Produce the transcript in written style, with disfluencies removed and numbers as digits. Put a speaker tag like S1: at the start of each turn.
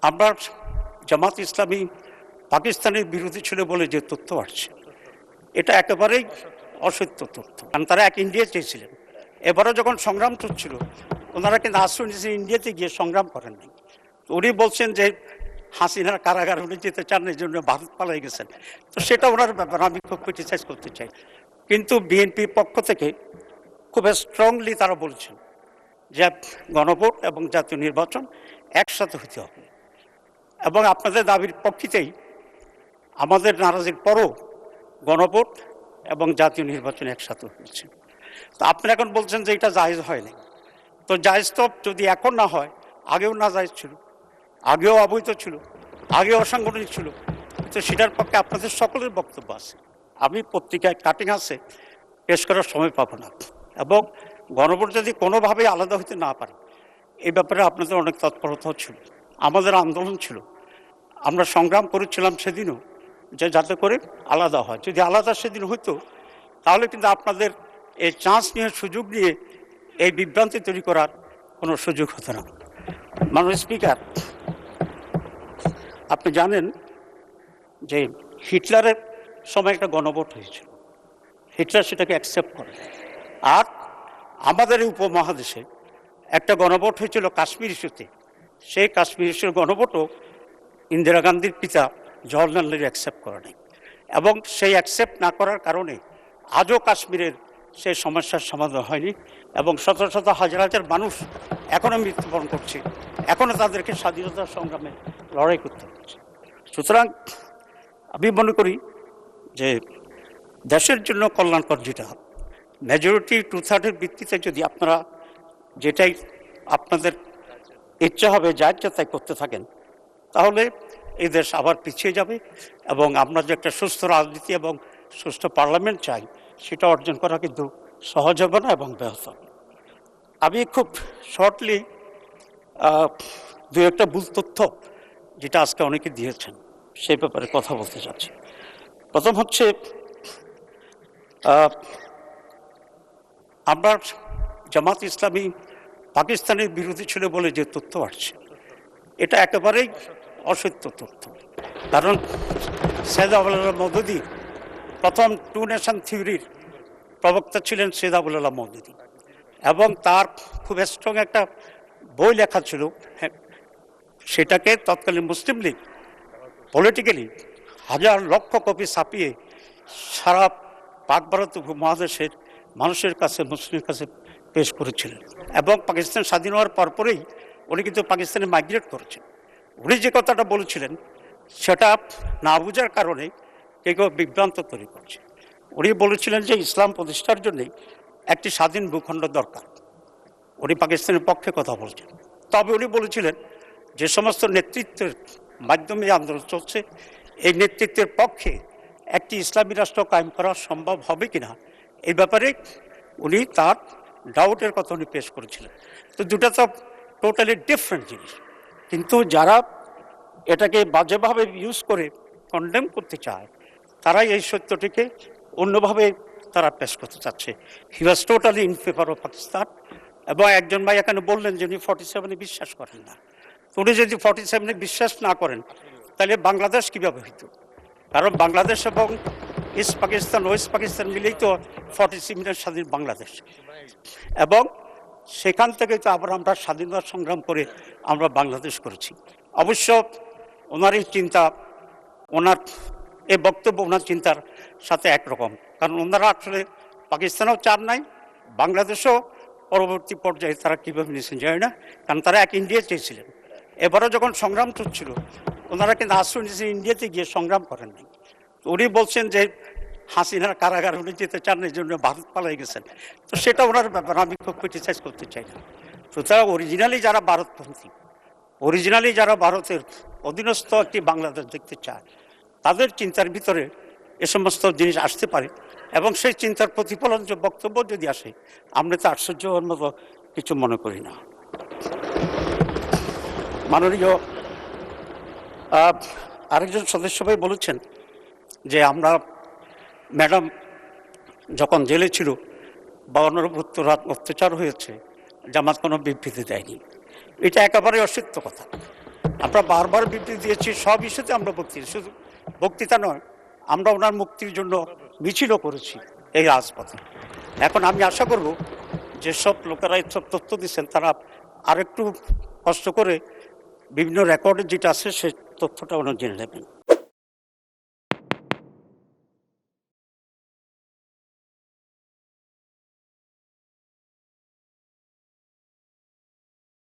S1: আমরা জামাত ইসলামী পাকিস্তানের বিরোধী ছিল বলে যে তথ্য আসছে, এটা একেবারেই অসত্য তথ্য। কারণ তারা এক ইন্ডিয়া চেয়েছিলেন। এবারও যখন সংগ্রাম চলছিল, ওনারা কিন্তু আশ্রয় নিয়েছেন, ইন্ডিয়াতে গিয়ে সংগ্রাম করেননি। উনি বলছেন যে হাসিনার কারাগার উনি যেতে চান, এই জন্য ভারত পালাই গেছেন। তো সেটা ওনার ব্যাপার, আমি খুব ক্রিটিসাইজ করতে চাই। কিন্তু বিএনপির পক্ষ থেকে খুব স্ট্রংলি তারা বলছেন যে গণভোট এবং জাতীয় নির্বাচন একসাথে হতে হবে, এবং আপনাদের দাবির পক্ষেই আমাদের নারাজির পরও গণভোট এবং জাতীয় নির্বাচন একসাথে হয়েছে। তো আপনি এখন বলছেন যে এটা জায়েজ হয়নি। তো জায়েজ তো যদি এখন না হয়, আগেও না জায়েজ ছিল, আগেও অবৈধ ছিল, আগেও অসাংগঠনিক ছিল। তো সেটার পক্ষে আপনাদের সকলের বক্তব্য আছে। আমি পত্রিকায় কাটিং আছে, পেশ করার সময় পাবো না। এবং গণভোট যদি কোনোভাবেই আলাদা হতে না পারে, এই ব্যাপারে আপনাদের অনেক তৎপরতা ছিল, আমাদের আন্দোলন ছিল, আমরা সংগ্রাম করেছিলাম সেদিনও, যে যাতে করে আলাদা হয়। যদি আলাদা সেদিন হইতো, তাহলে কিন্তু আপনাদের এই চান্স নিয়ে, সুযোগ নিয়ে এই বিভ্রান্তি তৈরি করার কোনো সুযোগ হতো না। মাননীয় স্পিকার, আপনি জানেন যে হিটলারের সময় একটা গণভোট হয়েছিল, হিটলার সেটাকে অ্যাকসেপ্ট করে। আর আমাদের এই উপমহাদেশে একটা গণভোট হয়েছিল কাশ্মীর ইস্যুতে, সেই কাশ্মীর ইস্যুর গণভোটও ইন্দিরা গান্ধীর পিতা জওহরলাল নেহরু অ্যাকসেপ্ট করে নাই। এবং সেই অ্যাকসেপ্ট না করার কারণে আজও কাশ্মীরের সেই সমস্যার সমাধান হয়নি, এবং শত শত হাজার হাজার মানুষ এখনও মৃত্যুবরণ করছে, এখনও তাদেরকে স্বাধীনতার সংগ্রামে লড়াই করতে হচ্ছে। সুতরাং আমি মনে করি যে দেশের জন্য কল্যাণকর যেটা, মেজরিটি 2/3 ভিত্তিতে যদি আপনারা যেটাই আপনাদের ইচ্ছা হবে যা ইচ্ছা তাই করতে থাকেন, তাহলে এই দেশ আবার পিছিয়ে যাবে। এবং আমরা যে একটা সুস্থ রাজনীতি এবং সুস্থ পার্লামেন্ট চাই, সেটা অর্জন করা কিন্তু সহজ হবে না এবং ব্যাহত হবে। আমি খুব শর্টলি দু একটা ভুল তথ্য যেটা আজকে অনেকে দিয়েছেন, সেই ব্যাপারে কথা বলতে চাচ্ছি। প্রথম হচ্ছে, আমরা জামাত ইসলামী পাকিস্তানের বিরোধী ছিল বলে যে তথ্য আসছে, এটা একেবারেই অসত্য তথ্য। কারণ সৈয়দ আবুল মওদুদী প্রথম 2 নেশন থিওরির প্রবক্তা ছিলেন সৈয়দ আবুল মওদুদী, এবং তার খুব স্ট্রং একটা বই লেখা ছিল, সেটাকে তৎকালীন মুসলিম লীগ পলিটিক্যালি হাজার লক্ষ কপি ছাপিয়ে সারা পাক ভারত উপমহাদেশের মানুষের কাছে, মুসলিমের কাছে পেশ করেছিলেন। এবং পাকিস্তান স্বাধীন হওয়ার পরপরই উনি কিন্তু পাকিস্তানে মাইগ্রেট করেছেন। উনি যে কথাটা বলেছিলেন, সেটা না বোঝার কারণে কেউ বিভ্রান্ত তৈরি করছে। উনি বলেছিলেন যে ইসলাম প্রতিষ্ঠার জন্যে একটি স্বাধীন ভূখণ্ড দরকার। উনি পাকিস্তানের পক্ষে কথা বলছেন। তবে উনি বলেছিলেন যে সমস্ত নেতৃত্বের মাধ্যমে আন্দোলন চলছে, এই নেতৃত্বের পক্ষে একটি ইসলামী রাষ্ট্র কায়েম করা সম্ভব হবে কিনা, এই ব্যাপারে উনি তার ডাউটের কথা উনি পেশ করেছিলেন। তো দুটা তো টোটালি ডিফারেন্ট জিনিস। কিন্তু যারা এটাকে বাজেভাবে ইউজ করে কন্ডেম করতে চায়, তারাই এই সত্যটিকে অন্যভাবে তারা পেশ করতে চাচ্ছে। He was totally in favour of Pakistan. এবং একজন ভাই এখানে বললেন যে উনি 47-এ বিশ্বাস করেন না। উনি যদি 47-এ বিশ্বাস না করেন, তাহলে বাংলাদেশ কীভাবে হইত? কারণ বাংলাদেশ এবং ইস্ট পাকিস্তান, ওয়েস্ট পাকিস্তান মিলেই তো 47-এর স্বাধীন বাংলাদেশ। এবং সেখান থেকে তো আবার আমরা স্বাধীনতা সংগ্রাম করে আমরা বাংলাদেশ করেছি। অবশ্য ওনার এই চিন্তা, ওনার এই বক্তব্য ওনার চিন্তার সাথে একরকম। কারণ ওনারা আসলে পাকিস্তানও চান নাই, বাংলাদেশও পরবর্তী পর্যায়ে তারা কীভাবে নিয়েছেন জানি না, কারণ তারা এক ইন্ডিয়া চেয়েছিলেন। এবারও যখন সংগ্রাম চলছিল, ওনারা কিন্তু আশ্রয় নিয়েছেন, ইন্ডিয়াতে গিয়ে সংগ্রাম করেন নাই। উনি বলছেন যে হাসিনার কারাগার উনি যেতে চান, এই জন্য ভারত পালাই গেছেন। তো সেটা ওনার ব্যাপার, আমি খুব ক্রিটিসাইজ করতে চাই না। সুতরাং অরিজিনালি যারা ভারতপন্থী, অরিজিনালি যারা ভারতের অধীনস্থ একটি বাংলাদেশ দেখতে চায়, তাদের চিন্তার ভিতরে এ সমস্ত জিনিস আসতে পারে, এবং সেই চিন্তার প্রতিফলন যে বক্তব্য যদি আসে, আমরা তো আশ্চর্য হওয়ার মতো কিছু মনে করি না। মাননীয় আরেকজন সদস্য ভাই বলেছেন যে আমরা ম্যাডাম যখন জেলে ছিল বা অত্যাচার হয়েছে, জামাত কোনো বিবৃতি দেয়নি। এটা একেবারে অসত্য কথা। আমরা বারবার বিবৃতি দিয়েছি, সব ইস্যুতে আমরা বক্তৃতা, শুধু বক্তৃতা নয়, আমরা ওনার মুক্তির জন্য মিছিলও করেছি এই রাজপথে। এখন আমি আশা করব যেসব লোকেরা এইসব তথ্য দিচ্ছেন তারা আরেকটু কষ্ট করে বিভিন্ন রেকর্ডে যেটা আছে সেই তথ্যটা ওনারা জেনে নেবেন।